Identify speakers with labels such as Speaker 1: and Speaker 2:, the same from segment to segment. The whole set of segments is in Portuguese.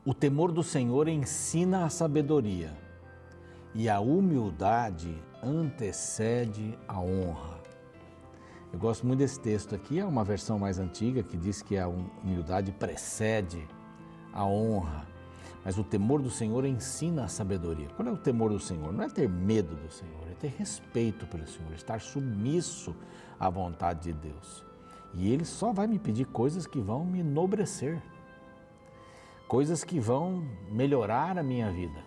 Speaker 1: O temor do Senhor ensina a sabedoria e a humildade antecede a honra. Eu gosto muito desse texto aqui, é uma versão mais antiga que diz que a humildade precede a honra. Mas o temor do Senhor ensina a sabedoria. Qual é o temor do Senhor? Não é ter medo do Senhor, é ter respeito pelo Senhor, estar submisso à vontade de Deus. E Ele só vai me pedir coisas que vão me enobrecer, coisas que vão melhorar a minha vida.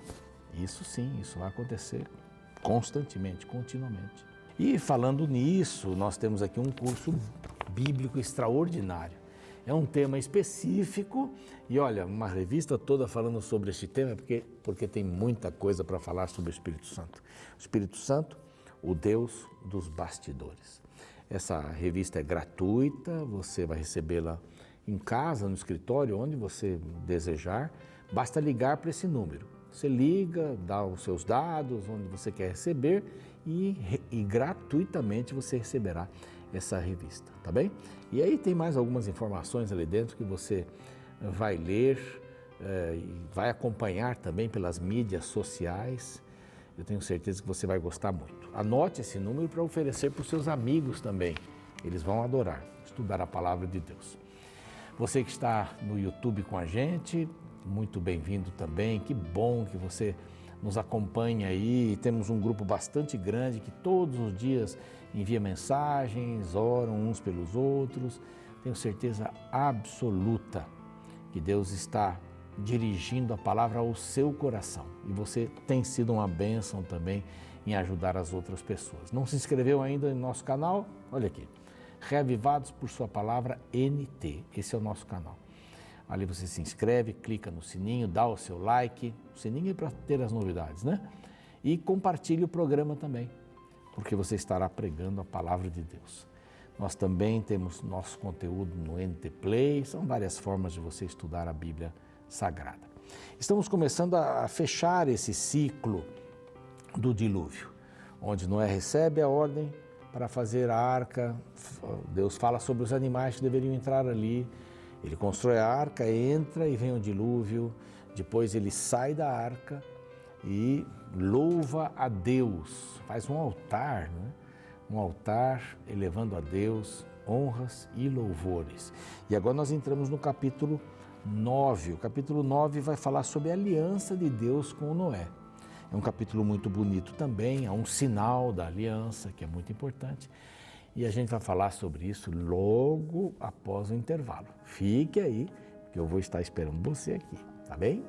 Speaker 1: Isso sim, isso vai acontecer constantemente, continuamente. E falando nisso, nós temos aqui um curso bíblico extraordinário. É um tema específico e olha, uma revista toda falando sobre esse tema, porque tem muita coisa para falar sobre o Espírito Santo. O Espírito Santo, o Deus dos bastidores. Essa revista é gratuita, você vai recebê-la em casa, no escritório, onde você desejar, basta ligar para esse número. Você liga, dá os seus dados, onde você quer receber e gratuitamente você receberá essa revista, tá bem? E aí tem mais algumas informações ali dentro que você vai ler e vai acompanhar também pelas mídias sociais. Eu tenho certeza que você vai gostar muito. Anote esse número para oferecer para os seus amigos também. Eles vão adorar estudar a palavra de Deus. Você que está no YouTube com a gente, muito bem-vindo também. Que bom que você nos acompanha aí. Temos um grupo bastante grande que todos os dias envia mensagens, oram uns pelos outros. Tenho certeza absoluta que Deus está dirigindo a palavra ao seu coração. E você tem sido uma bênção também em ajudar as outras pessoas. Não se inscreveu ainda no nosso canal? Olha aqui. Reavivados por sua palavra NT. Esse é o nosso canal. Ali você se inscreve, clica no sininho, dá o seu like. O sininho é para ter as novidades, né? E compartilhe o programa também, porque você estará pregando a palavra de Deus. Nós também temos nosso conteúdo no NT Play. São várias formas de você estudar a Bíblia Sagrada. Estamos começando a fechar esse ciclo do dilúvio, onde Noé recebe a ordem para fazer a arca. Deus fala sobre os animais que deveriam entrar ali. Ele constrói a arca, entra e vem o dilúvio. Depois ele sai da arca e louva a Deus. Faz um altar, né? Um altar elevando a Deus honras e louvores. E agora nós entramos no capítulo 9. O capítulo 9 vai falar sobre a aliança de Deus com Noé. É um capítulo muito bonito também, é um sinal da aliança, que é muito importante. E a gente vai falar sobre isso logo após o intervalo. Fique aí, que eu vou estar esperando você aqui, tá bem?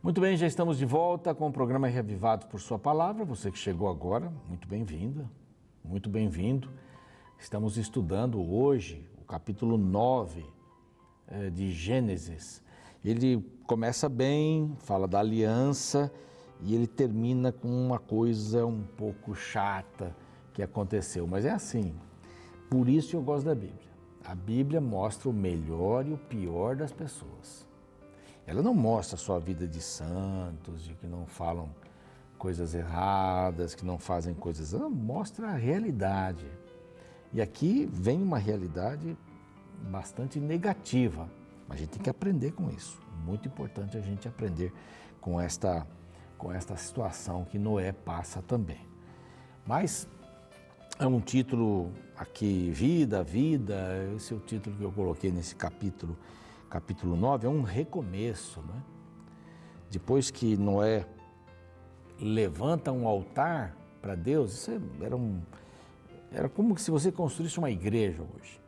Speaker 1: Muito bem, já estamos de volta com o programa Reavivados por Sua Palavra. Você que chegou agora, muito bem-vinda, muito bem-vindo. Estamos estudando hoje o capítulo 9 de Gênesis. Ele começa bem, fala da aliança e ele termina com uma coisa um pouco chata que aconteceu. Mas é assim, por isso eu gosto da Bíblia. A Bíblia mostra o melhor e o pior das pessoas. Ela não mostra só a vida de santos, de que não falam coisas erradas, que não fazem coisas... Ela mostra a realidade. E aqui vem uma realidade bastante negativa. Mas a gente tem que aprender com isso. Muito importante a gente aprender com esta situação que Noé passa também. Mas é um título aqui, Vida, esse é o título que eu coloquei nesse capítulo 9, é um recomeço, né? Depois que Noé levanta um altar para Deus, isso era como se você construísse uma igreja hoje.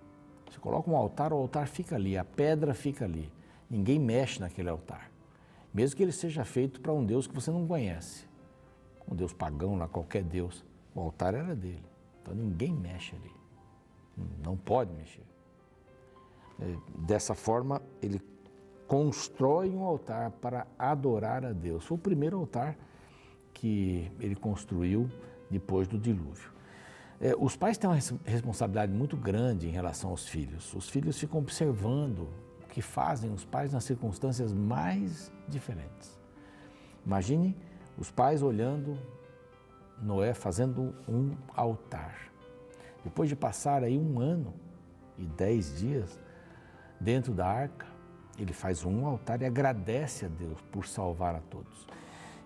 Speaker 1: Você coloca um altar, o altar fica ali, a pedra fica ali. Ninguém mexe naquele altar. Mesmo que ele seja feito para um Deus que você não conhece. Um Deus pagão, lá, qualquer Deus. O altar era dele. Então ninguém mexe ali. Não pode mexer. Dessa forma, ele constrói um altar para adorar a Deus. Foi o primeiro altar que ele construiu depois do dilúvio. Os pais têm uma responsabilidade muito grande em relação aos filhos. Os filhos ficam observando o que fazem os pais nas circunstâncias mais diferentes. Imagine os pais olhando Noé fazendo um altar. Depois de passar aí 1 ano e 10 dias dentro da arca, ele faz um altar e agradece a Deus por salvar a todos.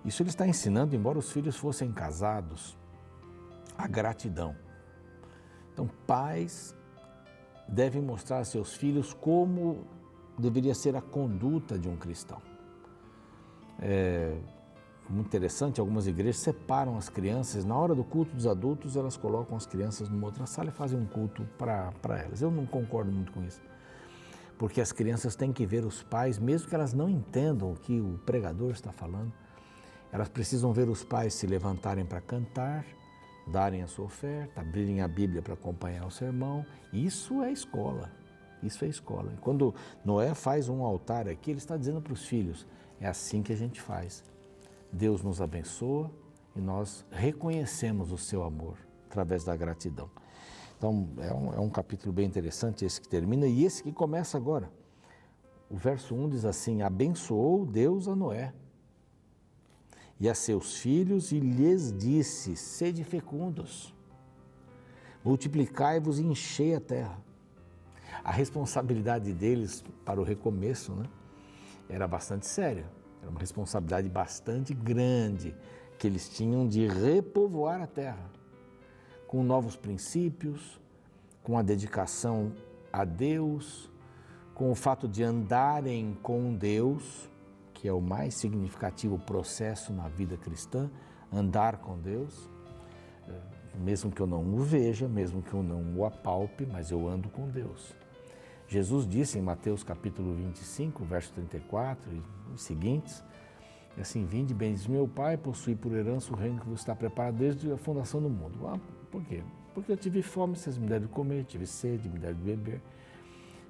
Speaker 1: Isso ele está ensinando, embora os filhos fossem casados, a gratidão. Então, pais devem mostrar a seus filhos como deveria ser a conduta de um cristão. Muito interessante, algumas igrejas separam as crianças, na hora do culto dos adultos, elas colocam as crianças numa outra sala e fazem um culto para elas. Eu não concordo muito com isso, porque as crianças têm que ver os pais, mesmo que elas não entendam o que o pregador está falando, elas precisam ver os pais se levantarem para cantar, darem a sua oferta, abrirem a Bíblia para acompanhar o sermão. Isso é escola, isso é escola. E quando Noé faz um altar aqui, ele está dizendo para os filhos, é assim que a gente faz. Deus nos abençoa e nós reconhecemos o seu amor através da gratidão. Então, é um capítulo bem interessante esse que termina e esse que começa agora. O verso 1 diz assim, abençoou Deus a Noé e a seus filhos e lhes disse, sede fecundos, multiplicai-vos e enchei a terra. A responsabilidade deles para o recomeço, era bastante séria, era uma responsabilidade bastante grande que eles tinham de repovoar a terra com novos princípios, com a dedicação a Deus, com o fato de andarem com Deus, que é o mais significativo processo na vida cristã, andar com Deus, mesmo que eu não o veja, mesmo que eu não o apalpe, mas eu ando com Deus. Jesus disse em Mateus capítulo 25, verso 34 e os seguintes, assim, vinde benditos meu Pai, possui por herança o reino que vos está preparado desde a fundação do mundo. Por quê? Porque eu tive fome, vocês me deram de comer, tive sede, me deram de beber.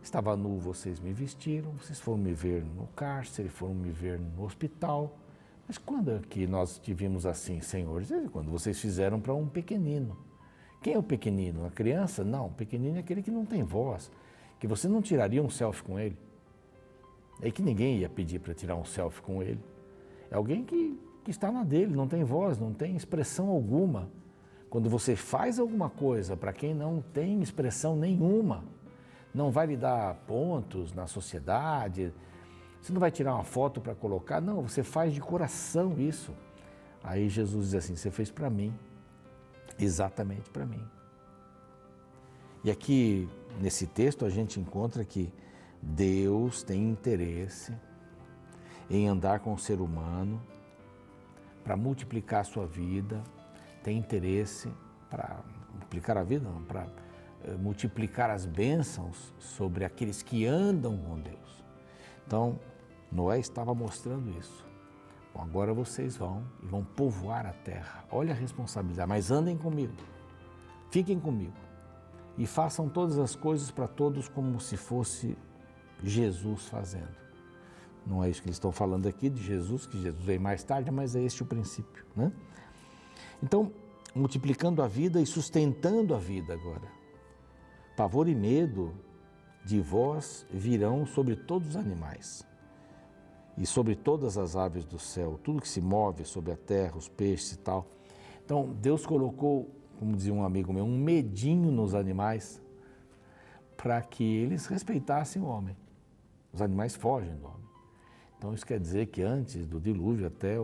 Speaker 1: Estava nu, vocês me vestiram, vocês foram me ver no cárcere, foram me ver no hospital. Mas quando é que nós tivemos assim, Senhor? Quando vocês fizeram para um pequenino. Quem é o pequenino? A criança? Não, o pequenino é aquele que não tem voz, que você não tiraria um selfie com ele. É que ninguém ia pedir para tirar um selfie com ele. É alguém que está na dele, não tem voz, não tem expressão alguma. Quando você faz alguma coisa para quem não tem expressão nenhuma, não vai lhe dar pontos na sociedade, você não vai tirar uma foto para colocar, não, você faz de coração isso. Aí Jesus diz assim, você fez para mim, exatamente para mim. E aqui, nesse texto, a gente encontra que Deus tem interesse em andar com o ser humano para multiplicar a sua vida, tem interesse para multiplicar a vida, não, para multiplicar as bênçãos sobre aqueles que andam com Deus. Então, Noé estava mostrando isso. Bom, agora vocês vão povoar a terra. Olha a responsabilidade, mas andem comigo, fiquem comigo e façam todas as coisas para todos como se fosse Jesus fazendo. Não é isso que eles estão falando aqui de Jesus, que Jesus veio mais tarde, mas é este o princípio, Então, multiplicando a vida e sustentando a vida agora. Pavor e medo de vós virão sobre todos os animais e sobre todas as aves do céu, tudo que se move sobre a terra, os peixes e tal. Então, Deus colocou, como dizia um amigo meu, um medinho nos animais para que eles respeitassem o homem. Os animais fogem do homem. Então, isso quer dizer que antes do dilúvio, até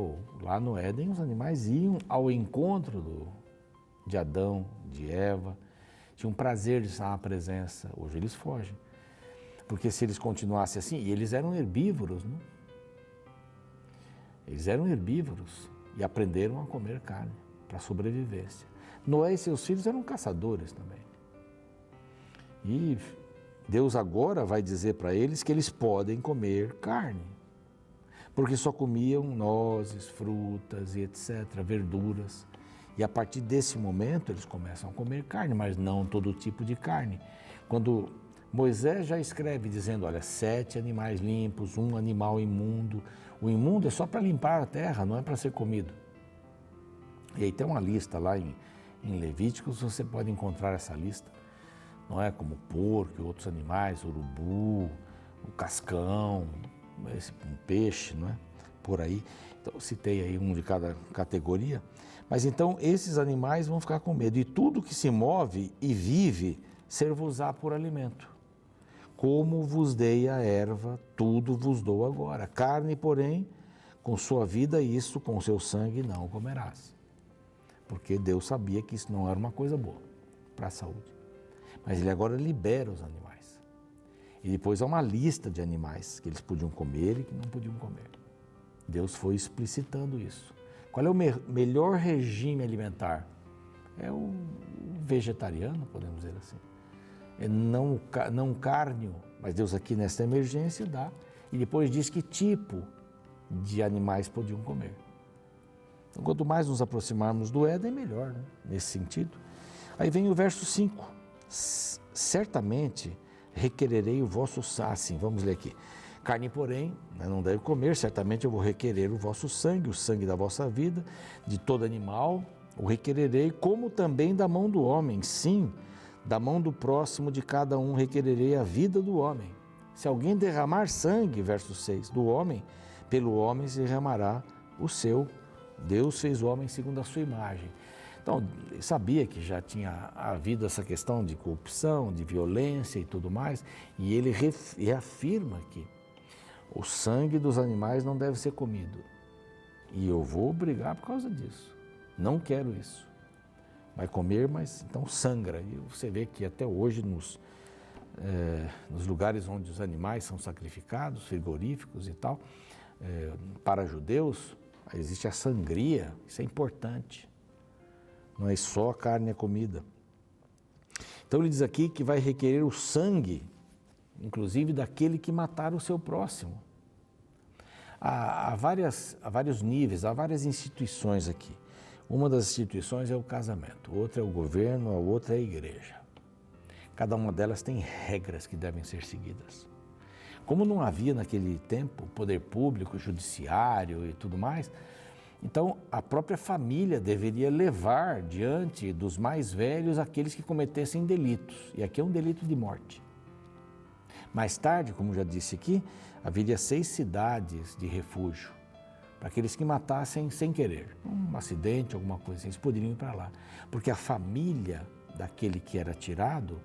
Speaker 1: lá no Éden, os animais iam ao encontro de Adão, de Eva, tinham prazer de estar na presença. Hoje eles fogem. Porque se eles continuassem assim, e eles eram herbívoros, Eles eram herbívoros e aprenderam a comer carne para sobrevivência. Noé e seus filhos eram caçadores também. E Deus agora vai dizer para eles que eles podem comer carne, porque só comiam nozes, frutas e etc., verduras. E a partir desse momento eles começam a comer carne, mas não todo tipo de carne. Quando Moisés já escreve dizendo, olha, 7 animais limpos, 1 animal imundo. O imundo é só para limpar a terra, não é para ser comido. E aí tem uma lista lá em Em Levíticos você pode encontrar essa lista, não é? Como porco e outros animais, urubu, o cascão, um peixe, não é? Por aí. Então, eu citei aí um de cada categoria. Mas então esses animais vão ficar com medo. E tudo que se move e vive ser-vos-á por alimento. Como vos dei a erva, tudo vos dou agora. Carne, porém, com sua vida, isso com seu sangue não comerás. Porque Deus sabia que isso não era uma coisa boa para a saúde. Mas ele agora libera os animais. E depois há uma lista de animais que eles podiam comer e que não podiam comer. Deus foi explicitando isso. Qual é o melhor regime alimentar? É o vegetariano, podemos dizer assim. É não cárneo, mas Deus aqui nesta emergência dá. E depois diz que tipo de animais podiam comer. Então, quanto mais nos aproximarmos do Éden, melhor, né? Nesse sentido. Aí vem o verso 5. Certamente requererei o vosso sangue. Vamos ler aqui. Carne, porém, não deve comer, certamente eu vou requerer o vosso sangue, o sangue da vossa vida, de todo animal, o requererei, como também da mão do homem. Sim, da mão do próximo de cada um requererei a vida do homem. Se alguém derramar sangue, verso 6, do homem, pelo homem se derramará o seu. Deus fez o homem segundo a sua imagem. Então, sabia que já tinha havido essa questão de corrupção, de violência e tudo mais, e ele reafirma que o sangue dos animais não deve ser comido. E eu vou brigar por causa disso. Não quero isso. Vai comer, mas então sangra. E você vê que até hoje nos lugares onde os animais são sacrificados, frigoríficos e tal, para judeus, existe a sangria. Isso é importante. Não é só a carne a comida. Então ele diz aqui que vai requerer o sangue, inclusive daquele que matar o seu próximo. Há vários níveis, há várias instituições aqui. Uma das instituições é o casamento, outra é o governo, a outra é a igreja. Cada uma delas tem regras que devem ser seguidas. Como não havia naquele tempo poder público, judiciário e tudo mais, então a própria família deveria levar diante dos mais velhos aqueles que cometessem delitos. E aqui é um delito de morte. Mais tarde, como já disse aqui, haveria 6 cidades de refúgio para aqueles que matassem sem querer. Um acidente, alguma coisa assim, eles poderiam ir para lá. Porque a família daquele que era tirado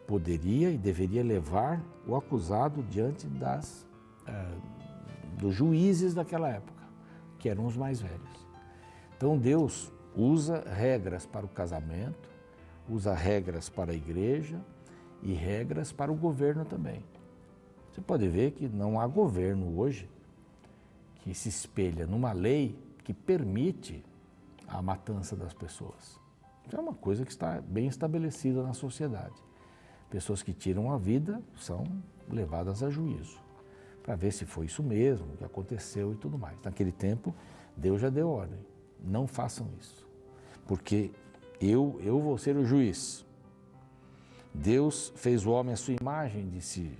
Speaker 1: poderia e deveria levar o acusado diante dos juízes daquela época, que eram os mais velhos. Então Deus usa regras para o casamento, usa regras para a igreja e regras para o governo também. Você pode ver que não há governo hoje que se espelha numa lei que permite a matança das pessoas. Isso é uma coisa que está bem estabelecida na sociedade. Pessoas que tiram a vida são levadas a juízo, para ver se foi isso mesmo, o que aconteceu e tudo mais. Naquele tempo, Deus já deu ordem, não façam isso, porque eu vou ser o juiz. Deus fez o homem à sua imagem, disse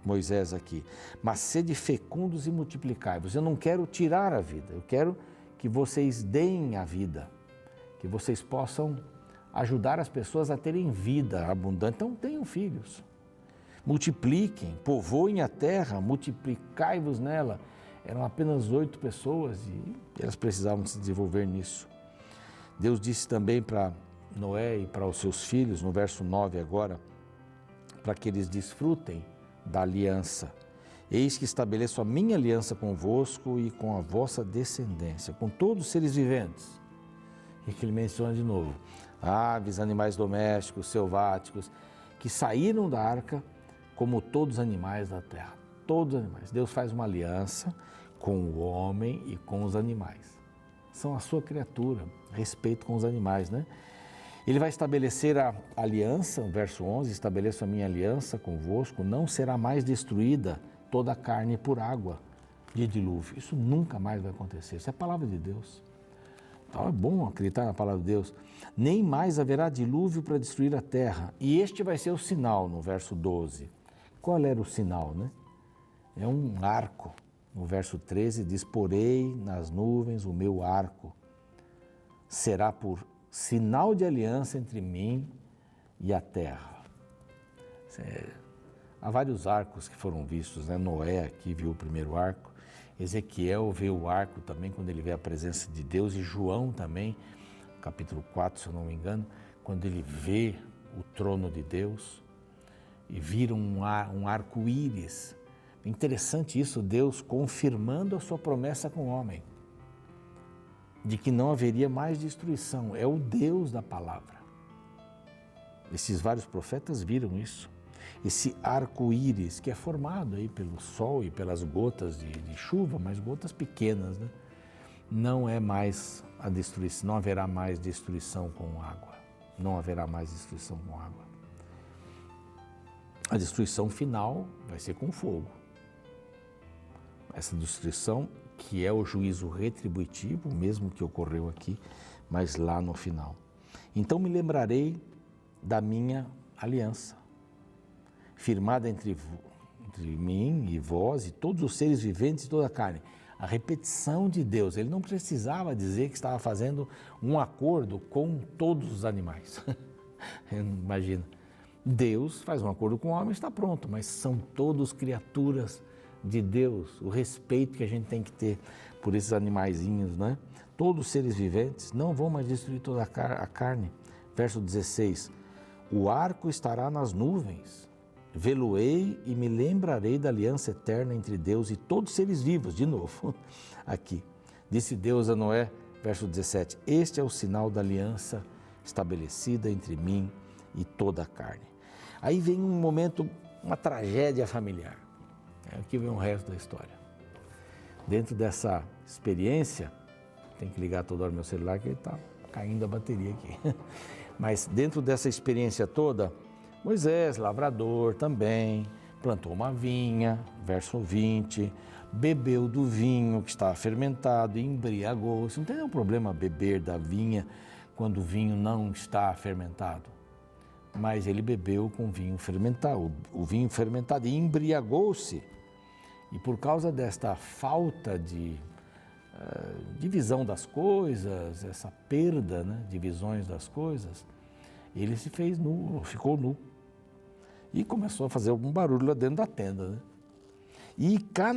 Speaker 1: Moisés aqui, mas sede fecundos e multiplicai-vos. Eu não quero tirar a vida, eu quero que vocês deem a vida, que vocês possam ajudar as pessoas a terem vida abundante. Então tenham filhos, multipliquem, povoem a terra, multiplicai-vos nela. Eram apenas 8 pessoas e elas precisavam se desenvolver nisso. Deus disse também para Noé e para os seus filhos, no verso 9 agora, para que eles desfrutem da aliança. Eis que estabeleço a minha aliança convosco e com a vossa descendência, com todos os seres viventes. E que ele menciona de novo, aves, animais domésticos, selváticos, que saíram da arca como todos os animais da terra. Todos os animais. Deus faz uma aliança com o homem e com os animais. São a sua criatura, respeito com os animais, né? Ele vai estabelecer a aliança, verso 11, estabeleço a minha aliança convosco, não será mais destruída toda a carne por água de dilúvio. Isso nunca mais vai acontecer, isso é a palavra de Deus. Então é bom acreditar na palavra de Deus. Nem mais haverá dilúvio para destruir a terra. E este vai ser o sinal, no verso 12. Qual era o sinal, né? É um arco. No verso 13 diz, porei nas nuvens o meu arco. Será por sinal de aliança entre mim e a terra. Há vários arcos que foram vistos, né? Noé aqui viu o primeiro arco, Ezequiel vê o arco também quando ele vê a presença de Deus, e João também, capítulo 4, se eu não me engano, quando ele vê o trono de Deus e vira um arco-íris. Interessante isso, Deus confirmando a sua promessa com o homem, de que não haveria mais destruição. É o Deus da palavra. Esses vários profetas viram isso. Esse arco-íris que é formado aí pelo sol e pelas gotas de chuva, mas gotas pequenas, né? Não é mais a destruição, não haverá mais destruição com água. Não haverá mais destruição com água. A destruição final vai ser com fogo. Essa destruição que é o juízo retributivo, mesmo que ocorreu aqui, mas lá no final. Então me lembrarei da minha aliança, firmada entre mim e vós e todos os seres viventes de toda a carne. A repetição de Deus, ele não precisava dizer que estava fazendo um acordo com todos os animais. Imagina, Deus faz um acordo com o homem e está pronto, mas são todos criaturas de Deus, o respeito que a gente tem que ter por esses animaizinhos, né? Todos os seres viventes não vão mais destruir toda a carne. Verso 16, o arco estará nas nuvens, vê-lo-ei e me lembrarei da aliança eterna entre Deus e todos os seres vivos, de novo, aqui. Disse Deus a Noé, verso 17, este é o sinal da aliança estabelecida entre mim e toda a carne. Aí vem um momento, uma tragédia familiar. Aqui vem o resto da história. Dentro dessa experiência, tem que ligar toda hora meu celular que ele está caindo a bateria aqui. Mas dentro dessa experiência toda, Moisés, lavrador também, plantou uma vinha, verso 20, bebeu do vinho que estava fermentado e embriagou-se. Não tem nenhum problema beber da vinha quando o vinho não está fermentado. Mas ele bebeu com vinho fermentado, o vinho fermentado e embriagou-se. E por causa desta falta de visão das coisas, essa perda, né, de visões das coisas, ele se fez nu, ficou nu. E começou a fazer algum barulho lá dentro da tenda. Né? E Cã,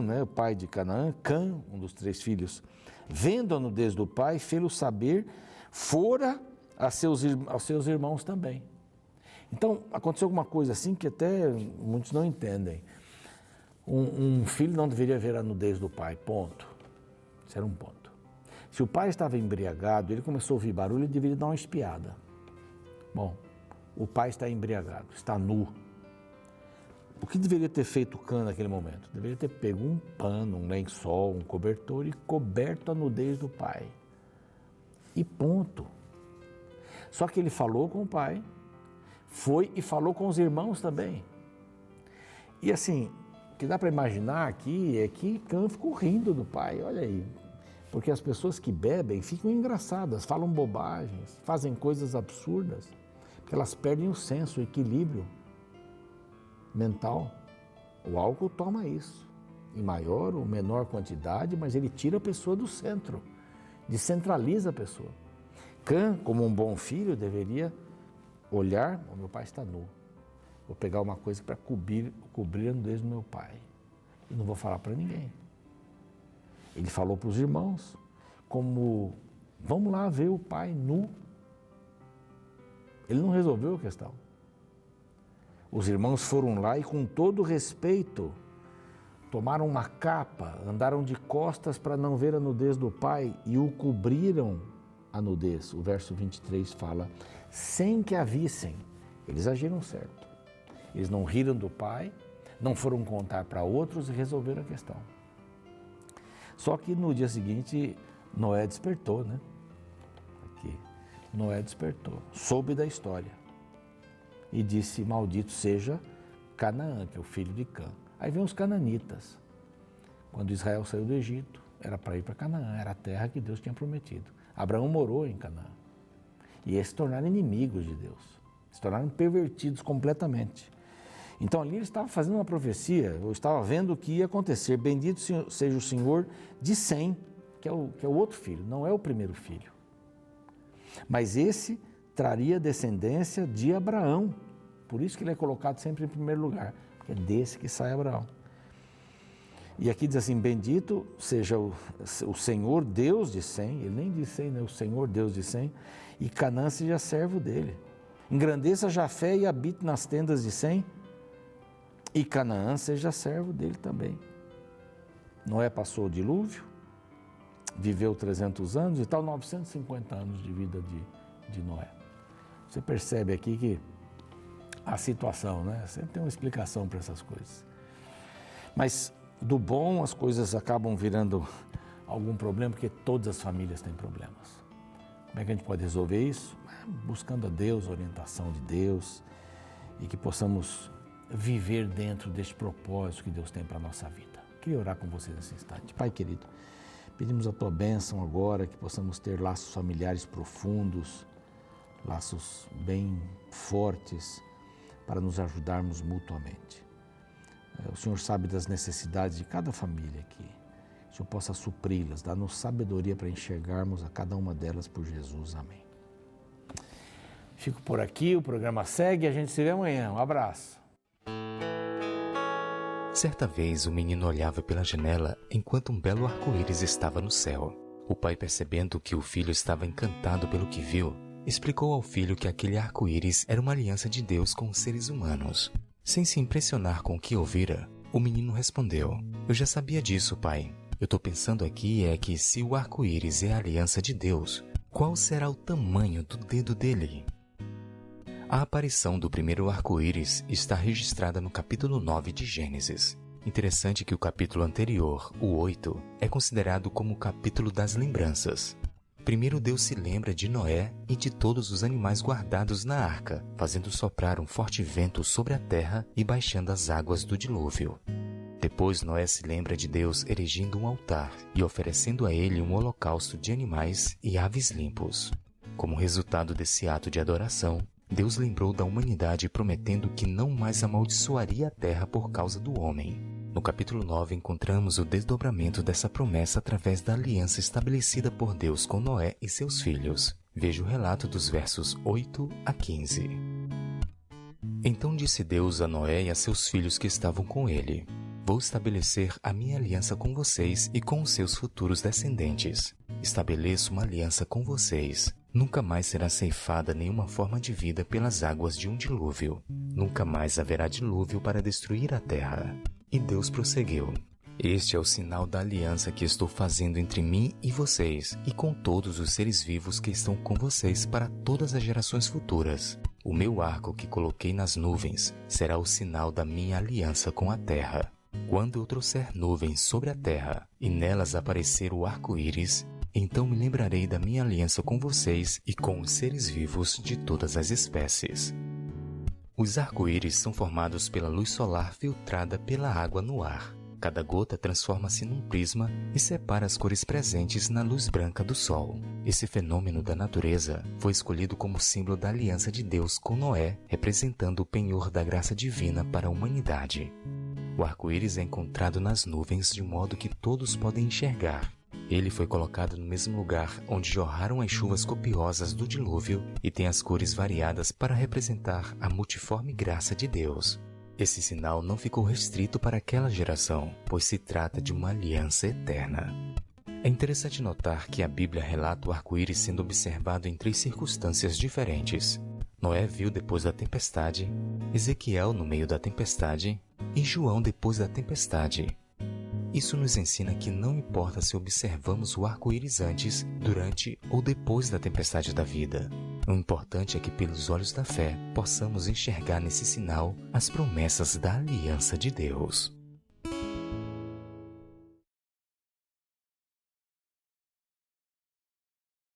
Speaker 1: né, o pai de Canaã, Cã, um dos 3 filhos, vendo a nudez do pai, fê-lo saber, fora aos seus irmãos também. Então, aconteceu alguma coisa assim que até muitos não entendem. Um filho não deveria ver a nudez do pai, ponto. Isso era um ponto. Se o pai estava embriagado, ele começou a ouvir barulho, ele deveria dar uma espiada. Bom, o pai está embriagado, está nu. O que deveria ter feito Cã naquele momento? Deveria ter pego um pano, um lençol, um cobertor e coberto a nudez do pai. E ponto. Só que ele falou com o pai, foi e falou com os irmãos também. E assim, o que dá para imaginar aqui é que Cã ficou rindo do pai, olha aí. Porque as pessoas que bebem ficam engraçadas, falam bobagens, fazem coisas absurdas, porque elas perdem o senso, o equilíbrio mental. O álcool toma isso, em maior ou menor quantidade, mas ele tira a pessoa do centro, descentraliza a pessoa. Cã, como um bom filho, deveria olhar, o meu pai está nu, vou pegar uma coisa para cobrir a nudez do meu pai e não vou falar para ninguém. Ele falou para os irmãos, como, vamos lá ver o pai nu. Ele não resolveu a questão. Os irmãos foram lá e com todo respeito, tomaram uma capa, andaram de costas para não ver a nudez do pai e o cobriram a nudez. O verso 23 fala, sem que a vissem. Eles agiram certo. Eles não riram do pai, não foram contar para outros e resolveram a questão. Só que no dia seguinte, Noé despertou, né? Aqui. Noé despertou, soube da história e disse, maldito seja Canaã, que é o filho de Cã. Aí vem os cananitas. Quando Israel saiu do Egito, era para ir para Canaã, era a terra que Deus tinha prometido. Abraão morou em Canaã. E eles se tornaram inimigos de Deus, se tornaram pervertidos completamente. Então ali ele estava fazendo uma profecia, eu estava vendo o que ia acontecer. Bendito seja o Senhor de Sem, que é o outro filho, não é o primeiro filho. Mas esse traria descendência de Abraão. Por isso que ele é colocado sempre em primeiro lugar, porque é desse que sai Abraão. E aqui diz assim, bendito seja o Senhor Deus de Sem, ele nem diz Sem, né? O Senhor Deus de Sem, e Canaã seja servo dele. Engrandeça Jafé e habite nas tendas de Sem, e Canaã seja servo dele também. Noé passou o dilúvio, viveu 300 anos e tal, 950 anos de vida de Noé. Você percebe aqui que a situação, né? Sempre tem uma explicação para essas coisas. Mas do bom as coisas acabam virando algum problema, porque todas as famílias têm problemas. Como é que a gente pode resolver isso? Buscando a Deus, a orientação de Deus, e que possamos viver dentro deste propósito que Deus tem para a nossa vida. Queria orar com vocês nesse instante. Pai querido, pedimos a Tua bênção agora, que possamos ter laços familiares profundos, laços bem fortes, para nos ajudarmos mutuamente. O Senhor sabe das necessidades de cada família aqui. Que o Senhor possa supri-las, dar-nos sabedoria para enxergarmos a cada uma delas por Jesus. Amém. Fico por aqui, o programa segue e a gente se vê amanhã. Um abraço.
Speaker 2: Certa vez, o menino olhava pela janela enquanto um belo arco-íris estava no céu. O pai, percebendo que o filho estava encantado pelo que viu, explicou ao filho que aquele arco-íris era uma aliança de Deus com os seres humanos. Sem se impressionar com o que ouvira, o menino respondeu: "Eu já sabia disso, pai. Eu estou pensando aqui que se o arco-íris é a aliança de Deus, qual será o tamanho do dedo dele?" A aparição do primeiro arco-íris está registrada no capítulo 9 de Gênesis. Interessante que o capítulo anterior, o 8, é considerado como o capítulo das lembranças. Primeiro Deus se lembra de Noé e de todos os animais guardados na arca, fazendo soprar um forte vento sobre a terra e baixando as águas do dilúvio. Depois Noé se lembra de Deus erigindo um altar e oferecendo a ele um holocausto de animais e aves limpos. Como resultado desse ato de adoração, Deus lembrou da humanidade prometendo que não mais amaldiçoaria a terra por causa do homem. No capítulo 9 encontramos o desdobramento dessa promessa através da aliança estabelecida por Deus com Noé e seus filhos. Veja o relato dos versos 8 a 15. Então disse Deus a Noé e a seus filhos que estavam com ele: "Vou estabelecer a minha aliança com vocês e com os seus futuros descendentes. Estabeleço uma aliança com vocês. Nunca mais será ceifada nenhuma forma de vida pelas águas de um dilúvio. Nunca mais haverá dilúvio para destruir a terra." E Deus prosseguiu: "Este é o sinal da aliança que estou fazendo entre mim e vocês, e com todos os seres vivos que estão com vocês para todas as gerações futuras. O meu arco que coloquei nas nuvens será o sinal da minha aliança com a terra. Quando eu trouxer nuvens sobre a terra e nelas aparecer o arco-íris, então me lembrarei da minha aliança com vocês e com os seres vivos de todas as espécies." Os arco-íris são formados pela luz solar filtrada pela água no ar. Cada gota transforma-se num prisma e separa as cores presentes na luz branca do sol. Esse fenômeno da natureza foi escolhido como símbolo da aliança de Deus com Noé, representando o penhor da graça divina para a humanidade. O arco-íris é encontrado nas nuvens de modo que todos podem enxergar. Ele foi colocado no mesmo lugar onde jorraram as chuvas copiosas do dilúvio e tem as cores variadas para representar a multiforme graça de Deus. Esse sinal não ficou restrito para aquela geração, pois se trata de uma aliança eterna. É interessante notar que a Bíblia relata o arco-íris sendo observado em 3 circunstâncias diferentes. Noé viu depois da tempestade, Ezequiel no meio da tempestade e João depois da tempestade. Isso nos ensina que não importa se observamos o arco-íris antes, durante ou depois da tempestade da vida. O importante é que, pelos olhos da fé, possamos enxergar nesse sinal as promessas da aliança de Deus.